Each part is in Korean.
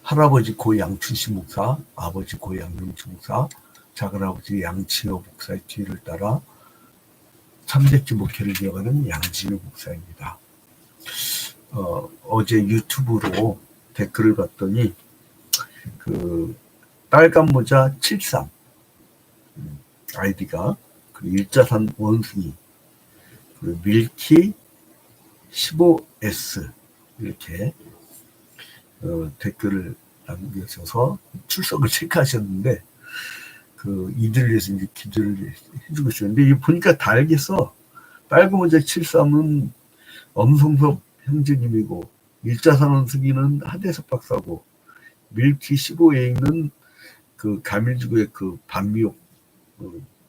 할아버지 고 양춘식 목사, 아버지 고 양명치 목사, 작은아버지 양치호 목사의 뒤를 따라 3대째 목회를 이어가는 양진우 목사입니다. 어제 유튜브로 댓글을 봤더니 빨간 모자 73 아이디가 일자산 원숭이 밀키 15S 이렇게 댓글을 남겨주셔서 출석을 체크하셨는데 이들을 위해서 이제 기도를 해주고 있었는데 보니까 다 알겠어. 빨간 모자 73은 엄성섭 형제님이고 일자산 원숭이는 하대섭 박사고 밀키 15A는 가밀지구의 반미옥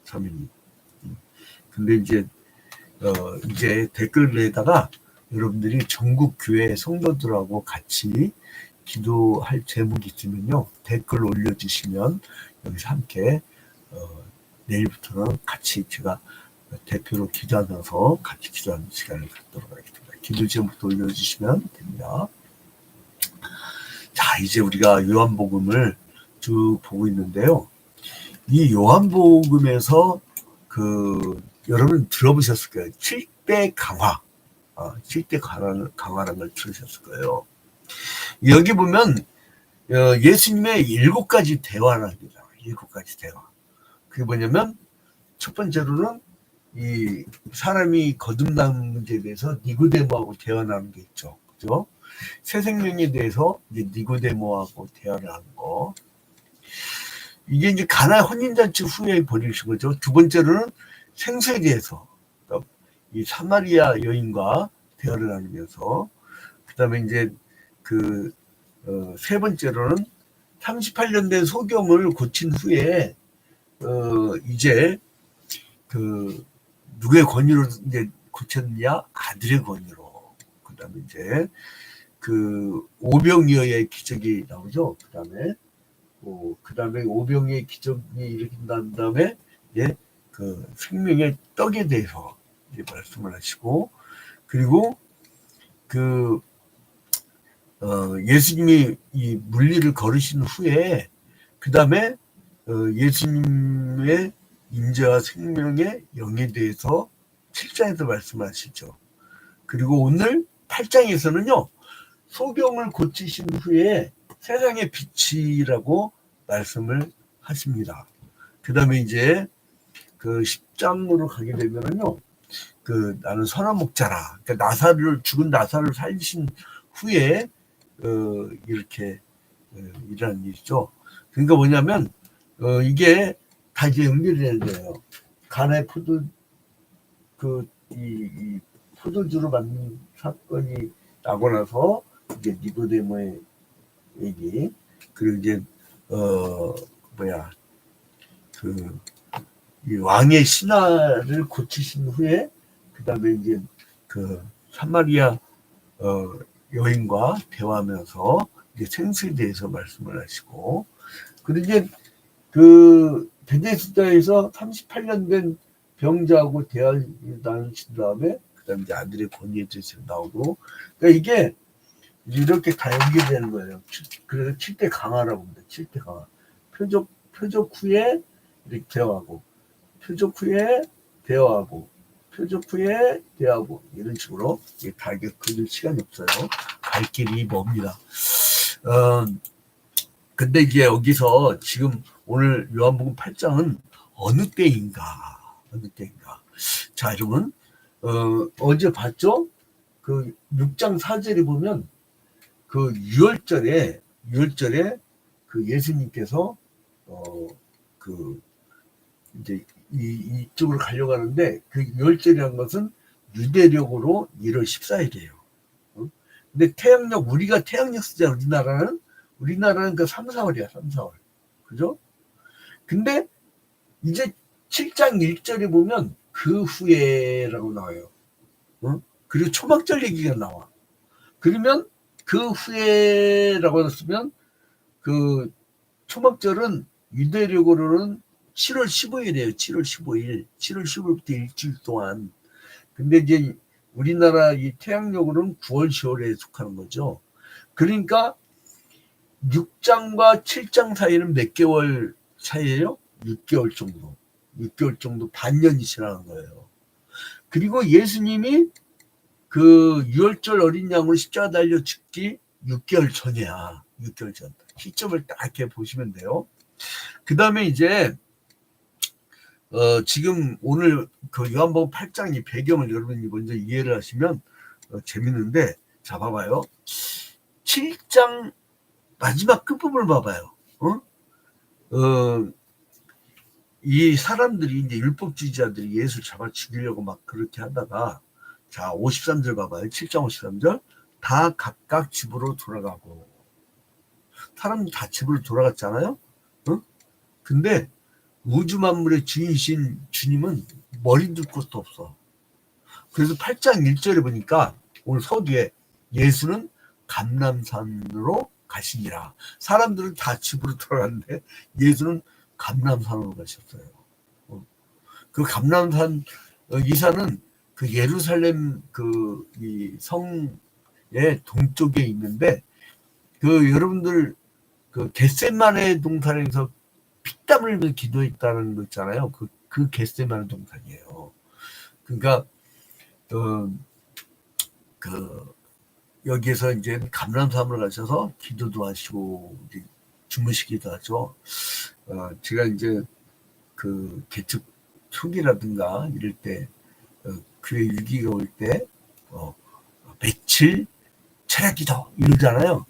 사모님. 근데 이제 댓글에다가 여러분들이 전국 교회 성도들하고 같이 기도할 제목이 있으면요 댓글 올려주시면 여기서 함께 내일부터는 같이 제가 대표로 기도하면서 같이 기도하는 시간을 갖도록 하겠습니다. 기도 제목도 올려주시면 됩니다. 자, 이제 우리가 요한복음을 쭉 보고 있는데요. 이 요한복음에서 여러분 들어보셨을 거예요. 7대 강화. 7대 강화라는 걸 들으셨을 거예요. 여기 보면 예수님의 7가지 대화를 합니다. 7가지 대화. 그게 뭐냐면 첫 번째로는 이 사람이 거듭난 문제에 대해서 니고데모하고 대화 나누는 게 있죠. 그죠? 새 생명에 대해서 이제 니고데모하고 대화를 하는 거. 이게 이제 가나의 혼인잔치 후에 벌이신 거죠. 두 번째로는 생수에 대해서 이 사마리아 여인과 대화를 나누면서 그다음에 이제 세 번째로는 38년 된 소경을 고친 후에 이제 누구의 권위로 이제 고쳤느냐? 아들의 권위로. 그다음에 이제 오병이어의 기적이 나오죠. 그다음에 오병이어의 기적이 일으킨다는 다음에 이제 생명의 떡에 대해서 이제 말씀을 하시고, 그리고 예수님이 이 물리를 걸으신 후에 그다음에 예수님의 임재와 생명의 영에 대해서 7장에서 말씀하시죠. 그리고 오늘 8장에서는요 소경을 고치신 후에 세상의 빛이라고 말씀을 하십니다. 그 다음에 이제 10장으로 가게 되면은요 나는 선한 목자라. 그러니까 죽은 나사를 살리신 후에 이렇게 일어난 일이죠. 그러니까 뭐냐면 이게 다 이제 연결이 되는 거예요. 가나의 이 포도주로 만든 사건이 나고 나서 이제 니고데모의 얘기, 그리고 이제 이 왕의 신하를 고치신 후에 그다음에 이제 사마리아 여인과 대화하면서 이제 생수에 대해서 말씀을 하시고, 그리고 이제 베데스다에서 38년 된 병자하고 대화 나누신 다음에 그다음에 이제 아들의 권위에 대해서 나오고, 그러니까 이게 이렇게 다 연결되는 거예요. 그래서 7대 강화라고 합니다. 7대 강화. 표적 후에 이렇게 대화하고, 표적 후에 대화하고, 표적 후에 대화하고, 이런 식으로 다 그릴 시간이 없어요. 갈 길이 멉니다. 근데 이제 여기서 지금 오늘 요한복음 8장은 어느 때인가? 자, 여러분, 어제 봤죠? 6장 4절에 보면 유월절에 예수님께서 이제 이쪽으로 가려고 하는데 유월절이라는 것은 유대력으로 1월 14일이에요. 근데 우리가 태양력 쓰자. 우리나라는 3, 4월이야. 3, 4월. 그죠? 근데 이제 7장 1절에 보면 그 후에라고 나와요. 그리고 초막절 얘기가 나와. 그러면 그 후에라고 했으면 초막절은 유대력으로는 7월 15일이에요. 7월 15일. 7월 15일부터 일주일 동안. 근데 이제 우리나라 이 태양력으로는 9월, 10월에 속하는 거죠. 그러니까 6장과 7장 사이는 몇 개월 사이예요? 6개월 정도. 6개월 정도 반년이 지나는 거예요. 그리고 예수님이 그 유월절 어린 양으로 십자가 달려 죽기 6개월 전이야. 6개월 전. 시점을 딱 이렇게 보시면 돼요. 그 다음에 이제 지금 오늘 그 요한복음 8장이 배경을 여러분이 먼저 이해를 하시면 재밌는데, 자 봐봐요. 7장 마지막 끝부분을 봐봐요. 이 사람들이 이제 율법주의자들이 예수를 잡아 죽이려고 막 그렇게 하다가, 자 53절 봐봐요. 7장 53절. 다 각각 집으로 돌아가고. 사람들 다 집으로 돌아갔잖아요. 근데 우주 만물의 주인이신 주님은 머리 둘 곳도 없어. 그래서 8장 1절에 보니까 오늘 서두에 예수는 감람산으로 가시니라. 사람들은 다 집으로 돌아갔는데 예수는 감람산으로 가셨어요. 그 감람산, 이 산은 그 예루살렘 그 이 성의 동쪽에 있는데, 그 여러분들 그 겟세마네 동산에서 피땀 흘리면서 기도했다는 거 있잖아요. 그 겟세마네 동산이에요. 그러니까 여기에서 이제 감람산으로 가셔서 기도도 하시고 이제 주무시기도 하죠. 제가 이제 그 개척 초기라든가 이럴 때 교회 일기가 올 때 며칠 철야기도 이러잖아요.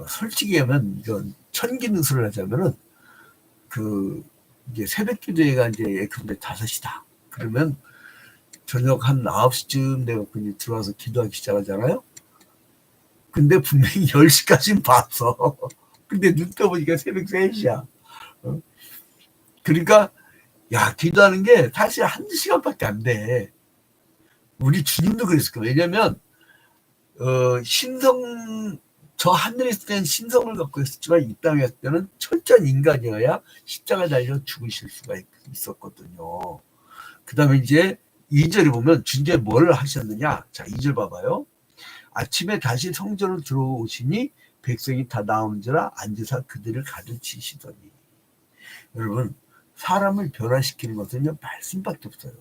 솔직히 하면 이건 천기능수를 하자면은 이제 새벽 기도회가 이제 예컨대 5시다. 그러면 저녁 한 9시쯤 내가 이제 들어와서 기도하기 시작하잖아요. 근데 분명히 10시까지는 봤어. 근데 눈 떠보니까 새벽 3시야. 그러니까 야, 기도하는 게 사실 1-2시간밖에 안 돼. 우리 주님도 그랬을 거예요. 왜냐면 저 하늘에 있을 때는 신성을 갖고 있었지만 이 땅에 있을 때는 철저한 인간이어야 십자가 달려 죽으실 수가 있었거든요. 그 다음에 이제 2절에 보면 주님이 뭘 하셨느냐. 자, 2절 봐봐요. 아침에 다시 성전으로 들어오시니 백성이 다 나온지라 앉으사 그들을 가르치시더니. 여러분, 사람을 변화시키는 것은요, 말씀밖에 없어요.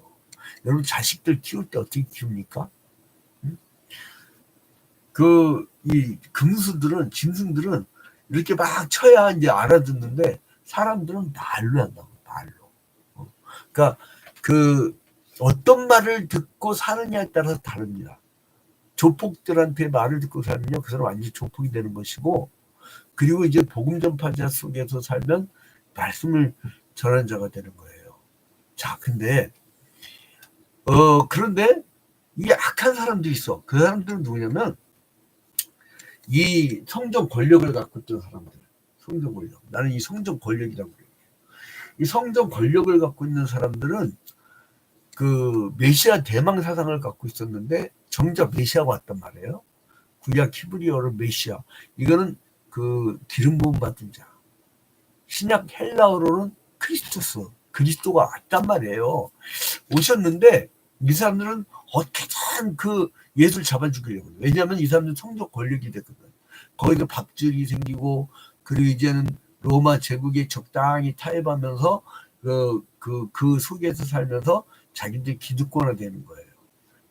여러분, 자식들 키울 때 어떻게 키웁니까? 이 금수들은, 짐승들은 이렇게 막 쳐야 이제 알아듣는데, 사람들은 말로 한다고, 말로. 그러니까 어떤 말을 듣고 사느냐에 따라서 다릅니다. 조폭들한테 말을 듣고 살면요, 그 사람 완전히 조폭이 되는 것이고, 그리고 이제 복음 전파자 속에서 살면 말씀을 전한 자가 되는 거예요. 자, 근데 그런데 이 악한 사람들이 있어. 그 사람들은 누구냐면 이 성전 권력을 갖고 있던 사람들. 성전 권력. 나는 이 성전 권력이라고 그래요. 이 성전 권력을 갖고 있는 사람들은 그 메시아 대망 사상을 갖고 있었는데 정작 메시아가 왔단 말이에요. 구약 히브리어로 메시아. 이거는 그 기름 부음 받은 자. 신약 헬라어로는 크리스토스. 그리스도가 왔단 말이에요. 오셨는데 이 사람들은 어떻게든 그 예수를 잡아 죽이려고 해요. 왜냐하면 이 사람들은 성적 권력이 됐거든. 거기서 밥줄이 생기고, 그리고 이제는 로마 제국에 적당히 타협하면서 그 속에서 살면서 자기들 기득권화 되는 거예요.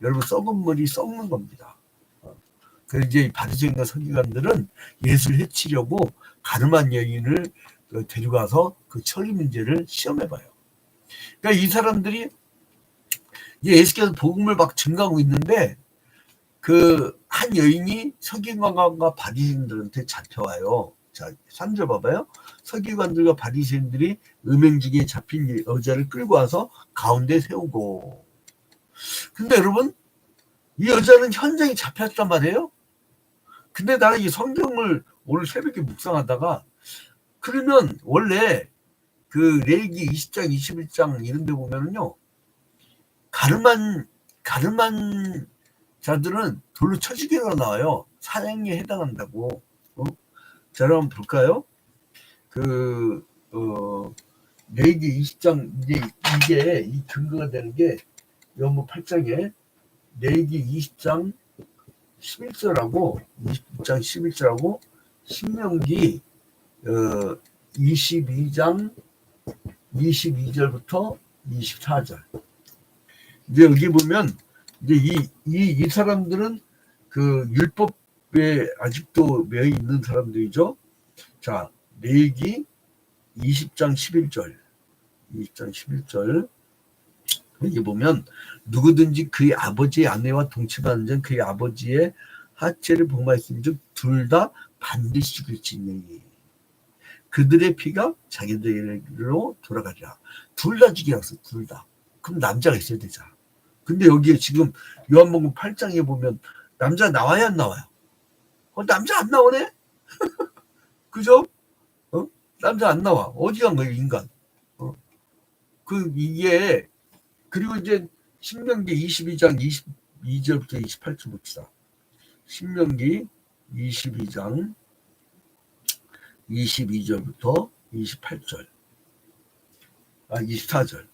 여러분, 썩은 물이 썩는 겁니다. 그래서 이제 바리새인과 서기관들은 예수를 해치려고 가늠한 여인을 데려가서 그 처리 문제를 시험해봐요. 그러니까 이 사람들이 예수께서 복음을 막 증가하고 있는데 그 한 여인이 서기관과 바리새인들한테 잡혀와요. 자, 3절 봐봐요. 서기관들과 바리새인들이 음행지기에 잡힌 여자를 끌고 와서 가운데 세우고. 근데 여러분, 이 여자는 현장에 잡혔단 말이에요. 근데 나는 이 성경을 오늘 새벽에 묵상하다가, 그러면 원래 그 레위기 20장 21장 이런 데 보면은요, 가늠한 자들은 돌로 쳐 죽이러 나와요. 사형에 해당한다고. 자, 한번 볼까요? 레위기 20장, 이게 이 근거가 되는 게 요한복음 8장에 레위기 20장 11절하고 20장 11절하고 신명기 22장 22절부터 24절. 이제 여기 보면 이제 이 사람들은 그 율법에 아직도 매여 있는 사람들이죠. 자, 레위기 20장 11절. 20장 11절. 여기 보면 누구든지 그의 아버지의 아내와 동침하는 자는 그의 아버지의 하체를 복마했음즉 둘 다 반드시 죽일지니 그들의 피가 자기들로 돌아가리라. 둘 다 죽이라서 둘 다. 그럼 남자가 있어야 되잖아. 근데 여기에 지금 요한복음 8장에 보면 남자 나와야 안 나와요? 남자 안 나오네? 그죠? 남자 안 나와. 어디 간 거예요, 인간? 이게 그리고 이제 신명기 22장 22절부터 28절 봅시다. 신명기 22장 22절부터 28절. 24절.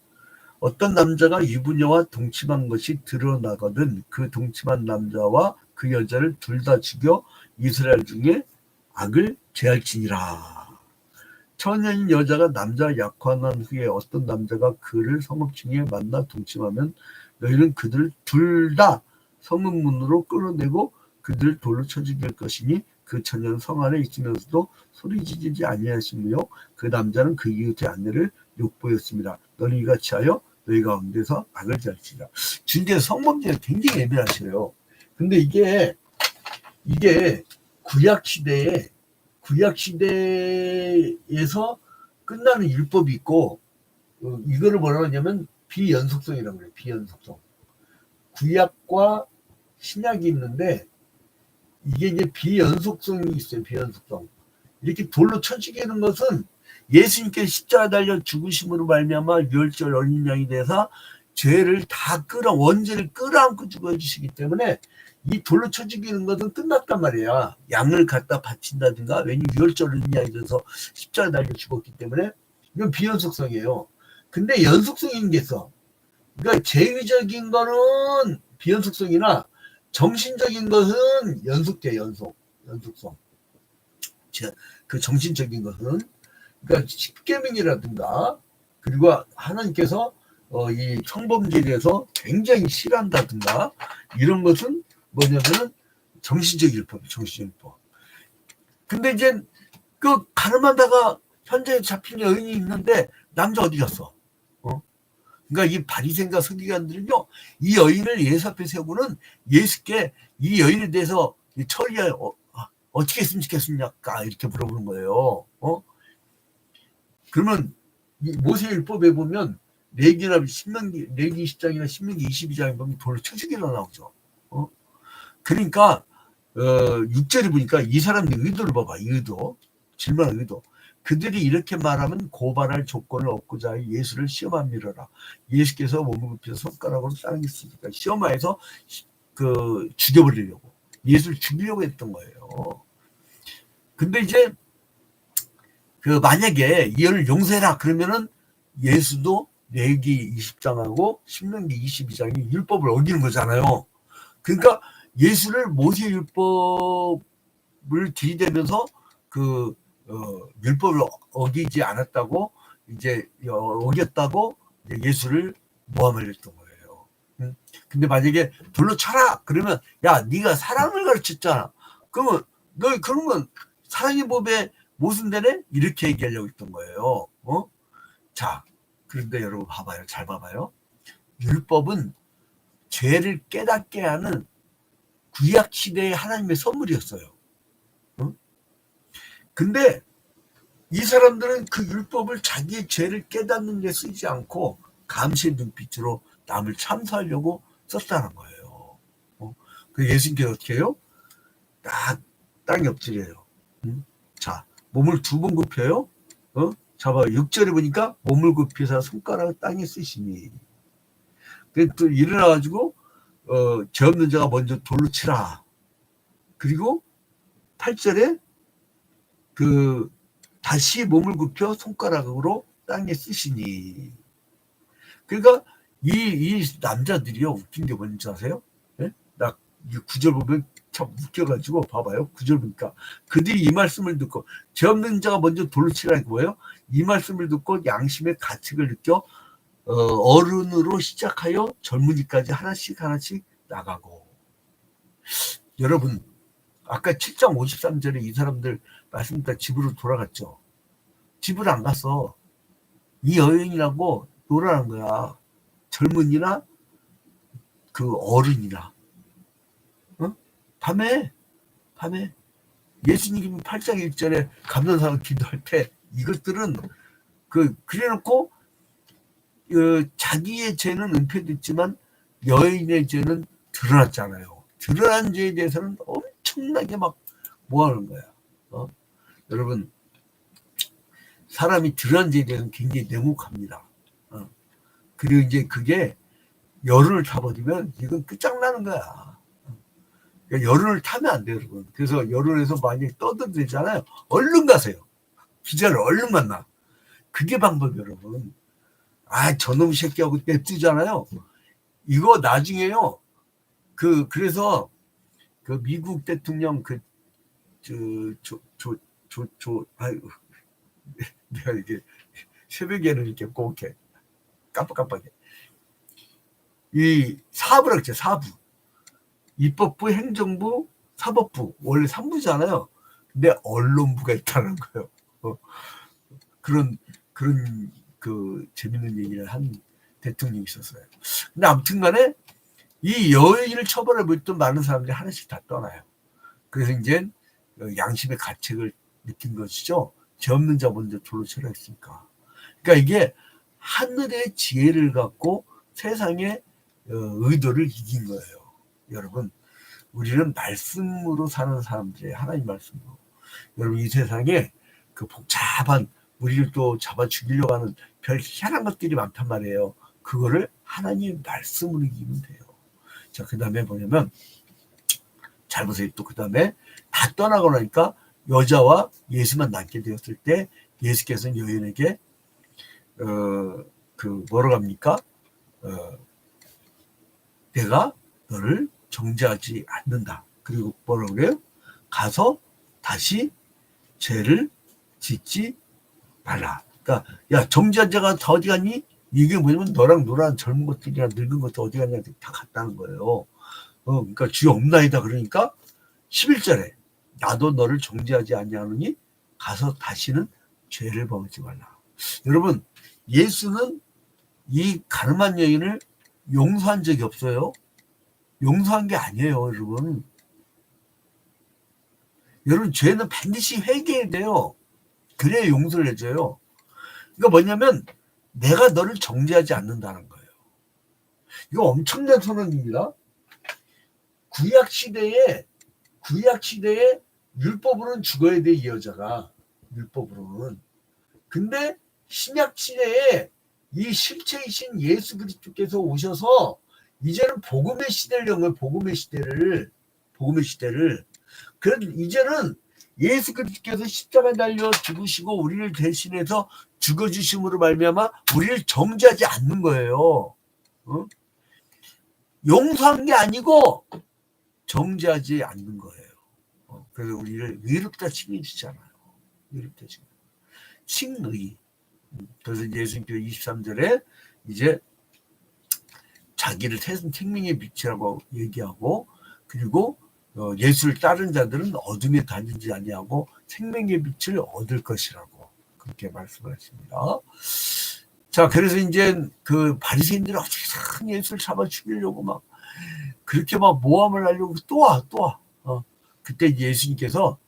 어떤 남자가 유부녀와 동침한 것이 드러나거든 그 동침한 남자와 그 여자를 둘 다 죽여 이스라엘 중에 악을 제할지니라. 처녀인 여자가 남자 약혼한 후에 어떤 남자가 그를 성읍 중에 만나 동침하면 너희는 그들을 둘 다 성읍문으로 끌어내고 그들을 돌로 쳐 죽일 것이니 그 처녀는 성 안에 있으면서도 소리지르지 아니하시며 그 남자는 그 이웃의 아내를 욕보였습니다. 너는 이같이 하여 너희 가운데서 악을 제할지니라. 진짜 성범죄가 굉장히 예민하셔요. 근데 이게 구약시대에서 끝나는 율법이 있고, 이거를 뭐라고 하냐면 비연속성이라고 그래요. 비연속성. 구약과 신약이 있는데 이게 이제 비연속성이 있어요. 비연속성. 이렇게 돌로 쳐 죽이는 것은 예수님께 십자가 달려 죽으심으로 말미암아 유월절 어린 양이 돼서 죄를 다 원죄를 끌어안고 죽어주시기 때문에 이 돌로 쳐 죽이는 것은 끝났단 말이야. 양을 갖다 바친다든가, 왜냐면 유월절 어린 양이 돼서 십자가 달려 죽었기 때문에 이건 비연속성이에요. 근데 연속성인 게 있어. 그러니까 제의적인 거는 비연속성이나 정신적인 것은 연속돼. 연속성. 그 정신적인 것은, 그러니까 십계명이라든가, 그리고 하나님께서 이 성범죄에 대해서 굉장히 싫어한다든가, 이런 것은 뭐냐면은 정신적 율법이에요. 정신적 율법. 근데 이제 그 가늠하다가 현장에 잡힌 여인이 있는데 남자 어디 갔어? 그러니까 이 바리새인과 서기관들은요, 이 여인을 예수 앞에 세우고는 예수께 이 여인에 대해서 처리할 어떻게 했으면 좋겠습니까? 이렇게 물어보는 거예요. 그러면 모세율법에 보면 레위기나 레위기 10장이나 신명기 22장에 보면 돌로 쳐 죽이러 나오죠. 그러니까 6절에 보니까 이 사람들 의도를 봐봐. 의도. 질문한 의도. 그들이 이렇게 말하면 고발할 조건을 얻고자 예수를 시험하 미러라. 예수께서 몸을 굽혀서 손가락으로 따르겠으니까 시험하에서 죽여버리려고, 예수를 죽이려고 했던 거예요. 근데 이제 만약에 이를 용서해라 그러면은 예수도 레위기 20장하고 신명기 22장이 율법을 어기는 거잖아요. 그러니까 예수를 모세 율법을 들이대면서 율법을 어기지 않았다고, 이제 어겼다고 예수를 모함을 했던 거예요. 근데 만약에 돌로 쳐라 그러면, 야, 네가 사랑을 가르쳤잖아. 그러면 너 그런 건 사랑의 법에 모순되네? 이렇게 얘기하려고 했던 거예요. 자, 그런데 여러분 봐봐요. 잘 봐봐요. 율법은 죄를 깨닫게 하는 구약시대의 하나님의 선물이었어요. 근데 이 사람들은 그 율법을 자기의 죄를 깨닫는 데 쓰지 않고 감시의 눈빛으로 남을 참수하려고 썼다는 거예요. 그 예수님께서 어떻게 해요? 땅 옆질이에요. 자, 몸을 두 번 굽혀요. 자, 봐. 6절에 보니까 몸을 굽히사 손가락을 땅에 쓰시니. 또 일어나가지고 죄 없는 자가 먼저 돌로 치라. 그리고 8절에 다시 몸을 굽혀 손가락으로 땅에 쓰시니. 그러니까 이 남자들이요, 웃긴 게 뭔지 아세요? 예? 나 9절 보면 참 웃겨가지고 봐봐요. 9절 보니까 그들이 이 말씀을 듣고 죄 없는 자가 먼저 돌로 치라는 거예요. 이 말씀을 듣고 양심의 가책을 느껴 어른으로 시작하여 젊은이까지 하나씩 나가고. 여러분 아까 7장 53절에 이 사람들 말씀드린 집으로 돌아갔죠. 집을 안 갔어. 이 여인이라고 놀아는 거야. 젊은이나 그 어른이나. 어? 밤에 예수님이 8장 1절에 감난사랑 기도할 때 이것들은 그래놓고 자기의 죄는 은폐됐지만 여인의 죄는 드러났잖아요. 드러난 죄에 대해서는 엄청나게 막 뭐하는 거야. 여러분 사람이 드러난 죄에 대해서는 굉장히 냉혹합니다. 그리고 이제 그게 여론을 타버리면 이건 끝장나는 거야. 그러니까 여론을 타면 안 돼요, 여러분. 그래서 여론에서 많이 떠들잖아요. 얼른 가세요. 기자를 얼른 만나. 그게 방법, 여러분. 저놈 새끼하고 냅두잖아요. 이거 나중에요. 그래서 그 미국 대통령 아이고, 내가 이게 새벽에는 이렇게 꼭 이렇게 깜빡깜빡해. 이 사부라고 했죠, 사부. 입법부, 행정부, 사법부. 원래 3부잖아요. 근데 언론부가 있다는 거예요. 그런 재밌는 얘기를 한 대통령이 있었어요. 근데 아무튼 간에 이 여인을 처벌해 볼 때 많은 사람들이 하나씩 다 떠나요. 그래서 이제 양심의 가책을 느낀 것이죠. 죄 없는 자 먼저 돌로 치라 했으니까. 그러니까 이게 하늘의 지혜를 갖고 세상의 의도를 이긴 거예요. 여러분 우리는 말씀으로 사는 사람들이에요. 하나님 말씀으로. 여러분 이 세상에 그 복잡한 우리를 또 잡아 죽이려고 하는 별 희한한 것들이 많단 말이에요. 그거를 하나님 말씀으로 이기면 돼요. 자, 그 다음에 뭐냐면 잘 보세요. 또 그 다음에 다 떠나고 나니까 여자와 예수만 남게 되었을 때 예수께서는 여인에게 뭐라고 합니까? 내가 너를 정죄하지 않는다. 그리고 뭐라고 그래요? 가서 다시 죄를 짓지 말라. 그러니까 야 정죄한 자가 다 어디 갔니? 이게 뭐냐면 너랑 노란 젊은 것들이랑 늙은 것들 어디 갔냐 다 갔다는 거예요. 그러니까 죄 없나이다. 그러니까 11절에 나도 너를 정죄하지 아니하노니 가서 다시는 죄를 범하지 말라. 여러분 예수는 이 가늠한 여인을 용서한 적이 없어요. 용서한 게 아니에요, 여러분. 여러분 죄는 반드시 회개해야 돼요. 그래야 용서를 해줘요. 이거 뭐냐면 내가 너를 정죄하지 않는다는 거예요. 이거 엄청난 선언입니다. 구약 시대에 율법으로는 죽어야 돼, 이 여자가. 율법으로는. 근데 신약 시대에 이 실체이신 예수 그리스도께서 오셔서 이제는 복음의 시대를 연 거예요. 복음의 시대를. 그래서 이제는 예수 그리스도께서 십자가에 달려 죽으시고 우리를 대신해서 죽어주심으로 말미암아 우리를 정죄하지 않는 거예요. 용서한 게 아니고 정죄하지 않는 거예요. 그래서 우리를 의롭다 칭해주잖아요. 의롭다 칭의. 그래서 예수님께서 23절에 이제 자기를 생명의 빛이라고 얘기하고 그리고 예수를 따른 자들은 어둠에 다니지 아니하고 생명의 빛을 얻을 것이라고 그렇게 말씀하십니다. 자, 그래서 이제 그 바리새인들은 어떻게든 예수를 잡아 죽이려고 막 그렇게 막 모함을 하려고 또 와. 그때 예수님께서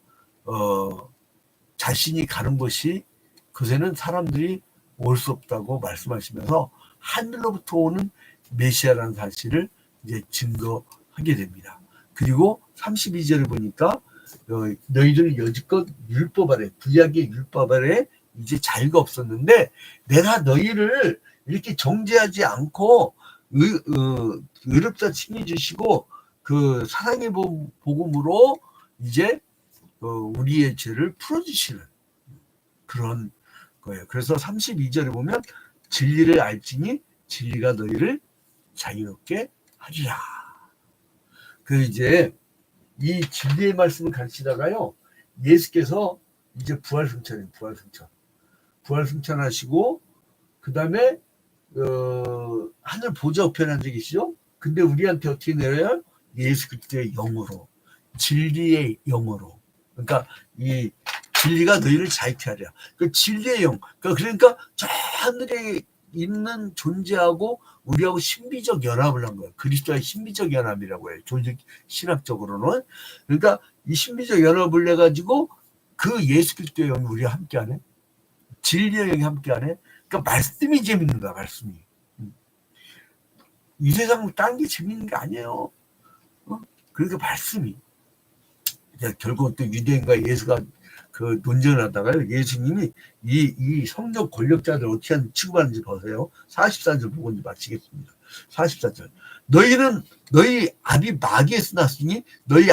자신이 가는 곳이 그새는 사람들이 올 수 없다고 말씀하시면서 하늘로부터 오는 메시아라는 사실을 이제 증거하게 됩니다. 그리고 32절을 보니까 너희들 여지껏 율법 아래 구약의 율법 아래 이제 자유가 없었는데 내가 너희를 이렇게 정죄하지 않고 의롭다 칭해주시고 그 사랑의 복음으로 이제 우리의 죄를 풀어주시는 그런 거예요. 그래서 32절에 보면 진리를 알지니 진리가 너희를 자유롭게 하리라. 그 이제 이 진리의 말씀을 가르치다가요, 예수께서 이제 부활승천이에요. 부활승천하시고 그 다음에 하늘 보좌 우편에 앉아 계시죠. 근데 우리한테 어떻게 내려요? 예수 그리스도의 영으로, 진리의 영으로. 그러니까 이 진리가 너희를 자유케 하랴. 그 진리의 영. 그러니까 저 하늘에 있는 존재하고 우리하고 신비적 연합을 한 거예요. 그리스도의 신비적 연합이라고 해요. 존재 신학적으로는. 그러니까 이 신비적 연합을 해 가지고 그 예수 그리스도의 영이 우리와 함께하네. 진리의 영이 함께하네. 그러니까 말씀이 재밌는 거야, 말씀이. 이 세상 딴 게 재밌는 게 아니에요. 그러니까 말씀이. 결국 또 유대인과 예수가 그 논쟁을 하다가요, 예수님이 이 성적 권력자들 어떻게 하는 취급하는지 보세요. 44절 보고 이제 마치겠습니다. 44절. 너희 아비 마귀에서 났으니 너희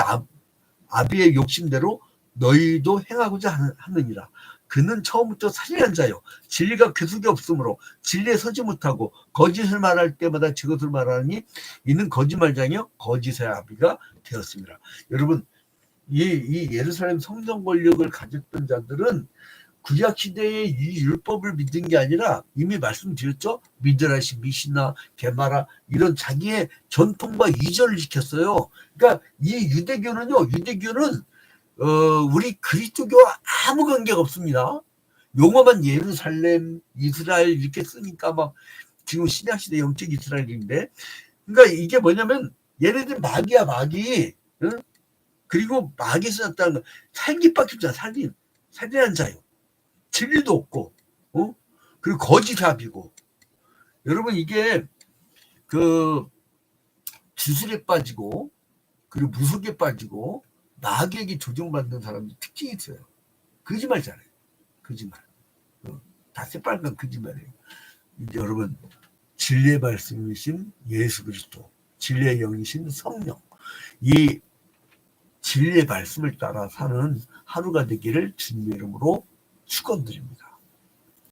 아비의 욕심대로 너희도 행하고자 하느니라. 그는 처음부터 살인한 자요, 진리가 그 속에 없으므로 진리에 서지 못하고 거짓을 말할 때마다 저것을 말하니 이는 거짓말장이요 거짓의 아비가 되었습니다. 여러분, 이 예루살렘 성전 권력을 가졌던 자들은 구약 시대의 이 율법을 믿은 게 아니라 이미 말씀드렸죠. 미드라시, 미시나, 게마라 이런 자기의 전통과 이전을 지켰어요. 그러니까 이 유대교는 우리 그리스도교와 아무 관계가 없습니다. 용어만 예루살렘, 이스라엘 이렇게 쓰니까 막 지금 신약 시대 영적 이스라엘인데, 그러니까 이게 뭐냐면 얘네들 마귀야, 마귀. 응? 그리고 마귀에서 났다는 건 살기밖에 없잖아. 살인한 자요. 진리도 없고, 그리고 거짓합이고. 여러분, 이게 그 주술에 빠지고 그리고 무속에 빠지고 마귀에게 조종받는 사람들 특징이 있어요. 거짓말 잘해요. 거짓말. 다 새빨간 거짓말이에요. 여러분, 진리의 말씀이신 예수 그리스도, 진리의 영이신 성령, 이 진리의 말씀을 따라 사는 하루가 되기를 주님의 이름으로 축원드립니다.